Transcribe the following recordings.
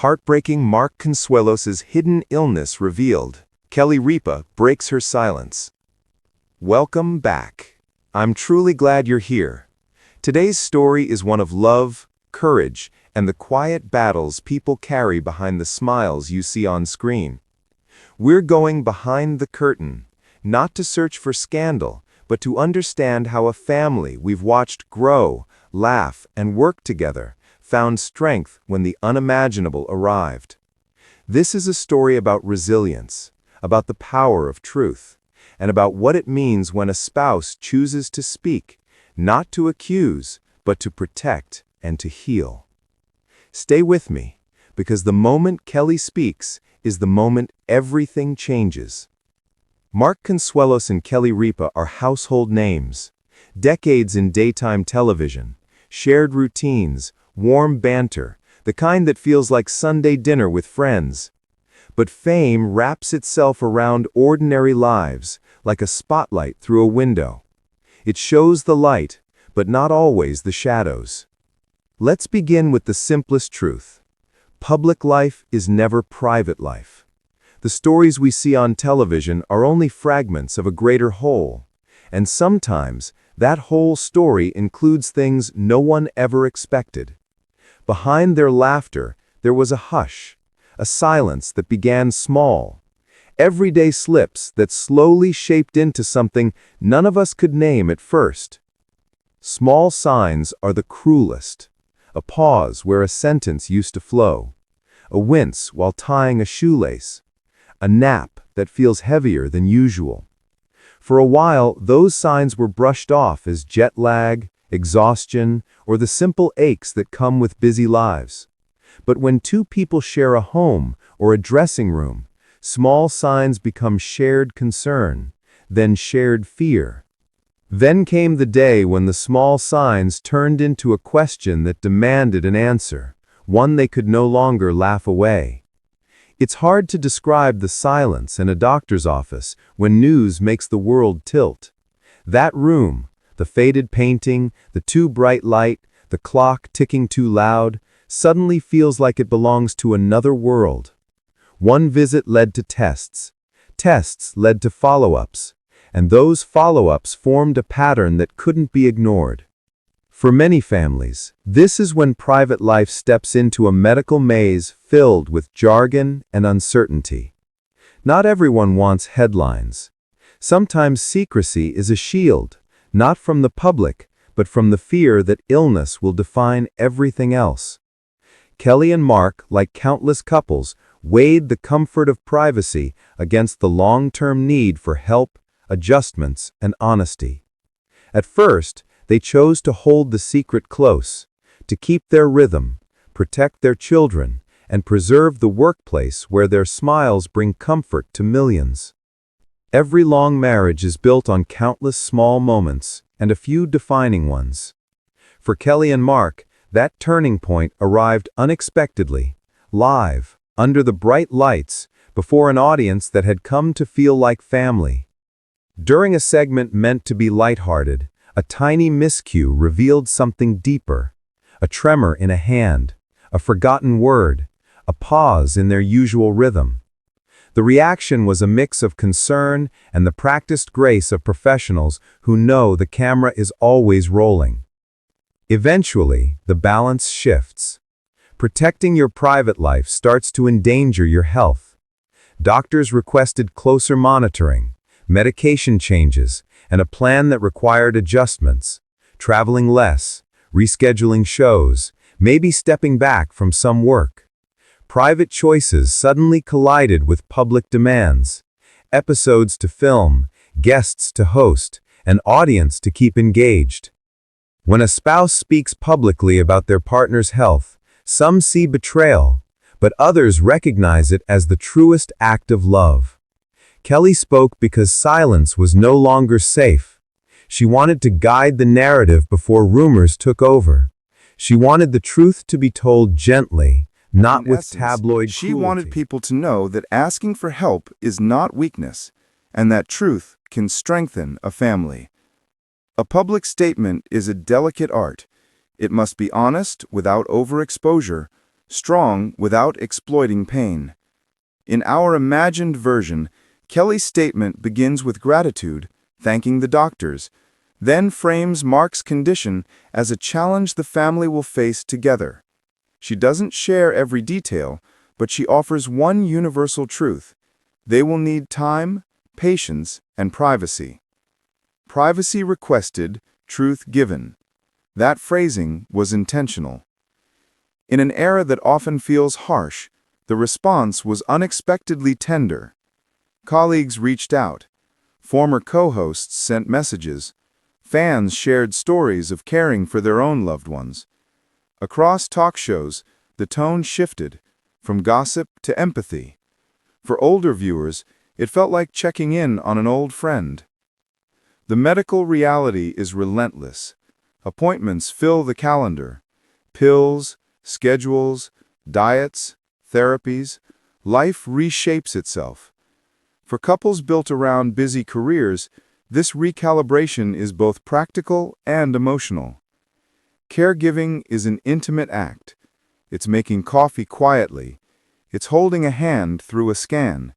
Heartbreaking Mark Consuelos' hidden illness revealed. Kelly Ripa breaks her silence. Welcome back. I'm truly glad you're here. Today's story is one of love, courage, and the quiet battles people carry behind the smiles you see on screen. We're going behind the curtain, not to search for scandal, but to understand how a family we've watched grow, laugh, and work together found strength when the unimaginable arrived. This is a story about resilience, about the power of truth, and about what it means when a spouse chooses to speak, not to accuse, but to protect and to heal. Stay with me, because the moment Kelly speaks is the moment everything changes. Mark Consuelos and Kelly Ripa are household names. Decades in daytime television, shared routines, warm banter, the kind that feels like Sunday dinner with friends. But fame wraps itself around ordinary lives, like a spotlight through a window. It shows the light, but not always the shadows. Let's begin with the simplest truth. Public life is never private life. The stories we see on television are only fragments of a greater whole, and sometimes that whole story includes things no one ever expected. Behind their laughter, there was a hush, a silence that began small, everyday slips that slowly shaped into something none of us could name at first. Small signs are the cruelest. A pause where a sentence used to flow, a wince while tying a shoelace, a nap that feels heavier than usual. For a while, those signs were brushed off as jet lag, exhaustion, or the simple aches that come with busy lives. But when two people share a home or a dressing room, small signs become shared concern, then shared fear. Then came the day when the small signs turned into a question that demanded an answer, one they could no longer laugh away. It's hard to describe the silence in a doctor's office when news makes the world tilt. That room, the faded painting, the too bright light, the clock ticking too loud, suddenly feels like it belongs to another world. One visit led to tests. Tests led to follow-ups. And those follow-ups formed a pattern that couldn't be ignored. For many families, this is when private life steps into a medical maze filled with jargon and uncertainty. Not everyone wants headlines. Sometimes secrecy is a shield, not from the public, but from the fear that illness will define everything else. Kelly and Mark, like countless couples, weighed the comfort of privacy against the long-term need for help, adjustments, and honesty. At first, they chose to hold the secret close, to keep their rhythm, protect their children, and preserve the workplace where their smiles bring comfort to millions. Every long marriage is built on countless small moments and a few defining ones. For Kelly and Mark, that turning point arrived unexpectedly, live, under the bright lights, before an audience that had come to feel like family. During a segment meant to be lighthearted, a tiny miscue revealed something deeper, a tremor in a hand, a forgotten word, a pause in their usual rhythm. The reaction was a mix of concern and the practiced grace of professionals who know the camera is always rolling. Eventually, the balance shifts. Protecting your private life starts to endanger your health. Doctors requested closer monitoring, medication changes, and a plan that required adjustments, traveling less, rescheduling shows, maybe stepping back from some work. Private choices suddenly collided with public demands, episodes to film, guests to host, an audience to keep engaged. When a spouse speaks publicly about their partner's health, some see betrayal, but others recognize it as the truest act of love. Kelly spoke because silence was no longer safe. She wanted to guide the narrative before rumors took over. She wanted the truth to be told gently, not with tabloid cruelty. She wanted people to know that asking for help is not weakness, and that truth can strengthen a family. A public statement is a delicate art. It must be honest without overexposure, strong without exploiting pain. In our imagined version, Kelly's statement begins with gratitude, thanking the doctors, then frames Mark's condition as a challenge the family will face together. She doesn't share every detail, but she offers one universal truth. They will need time, patience, and privacy. Privacy requested, truth given. That phrasing was intentional. In an era that often feels harsh, the response was unexpectedly tender. Colleagues reached out. Former co-hosts sent messages. Fans shared stories of caring for their own loved ones. Across talk shows, the tone shifted, from gossip to empathy. For older viewers, it felt like checking in on an old friend. The medical reality is relentless. Appointments fill the calendar. Pills, schedules, diets, therapies, life reshapes itself. For couples built around busy careers, this recalibration is both practical and emotional. Caregiving is an intimate act. It's making coffee quietly. It's holding a hand through a scan.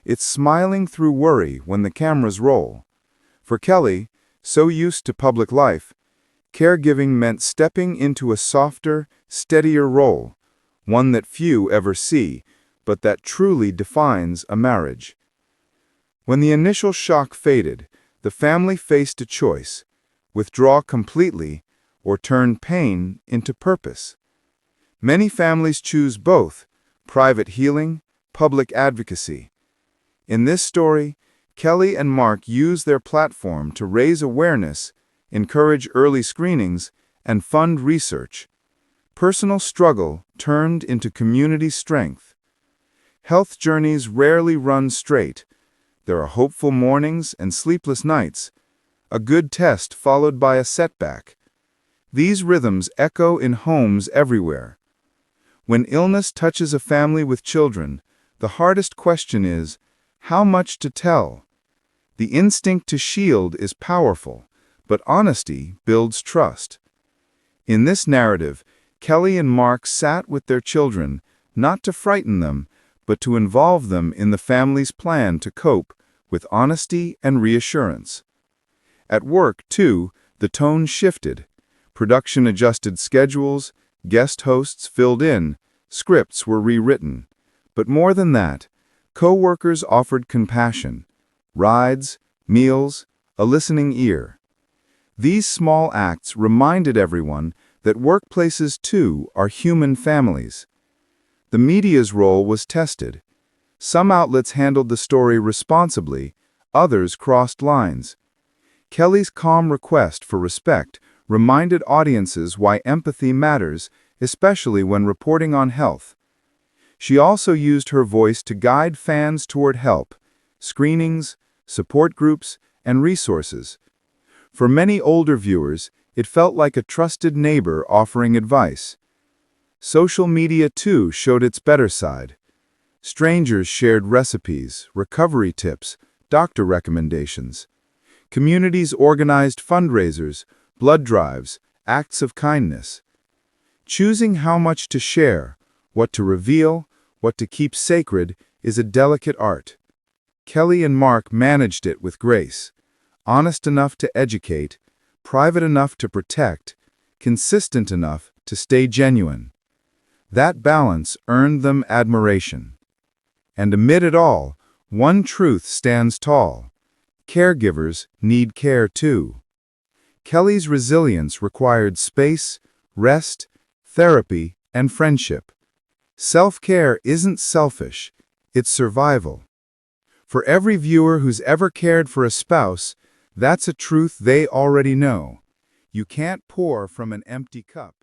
It's smiling through worry when the cameras roll. For Kelly, so used to public life, caregiving meant stepping into a softer, steadier role, one that few ever see, but that truly defines a marriage. When the initial shock faded, the family faced a choice: withdraw completely or turn pain into purpose. Many families choose both: private healing, public advocacy. In this story, Kelly and Mark use their platform to raise awareness, encourage early screenings, and fund research. Personal struggle turned into community strength. Health journeys rarely run straight. There are hopeful mornings and sleepless nights, a good test followed by a setback. These rhythms echo in homes everywhere. When illness touches a family with children, the hardest question is, how much to tell? The instinct to shield is powerful, but honesty builds trust. In this narrative, Kelly and Mark sat with their children, not to frighten them, but to involve them in the family's plan to cope with honesty and reassurance. At work, too, the tone shifted. Production adjusted schedules, guest hosts filled in, scripts were rewritten. But more than that, co-workers offered compassion, rides, meals, a listening ear. These small acts reminded everyone that workplaces, too, are human families. The media's role was tested. Some outlets handled the story responsibly, others crossed lines. Kelly's calm request for respect reminded audiences why empathy matters, especially when reporting on health. She also used her voice to guide fans toward help, screenings, support groups, and resources. For many older viewers, it felt like a trusted neighbor offering advice. Social media, too, showed its better side. Strangers shared recipes, recovery tips, doctor recommendations. Communities organized fundraisers, blood drives, acts of kindness. Choosing how much to share, what to reveal, what to keep sacred, is a delicate art. Kelly and Mark managed it with grace, honest enough to educate, private enough to protect, consistent enough to stay genuine. That balance earned them admiration. And amid it all, one truth stands tall: caregivers need care too. Kelly's resilience required space, rest, therapy, and friendship. Self-care isn't selfish, it's survival. For every viewer who's ever cared for a spouse, that's a truth they already know. You can't pour from an empty cup.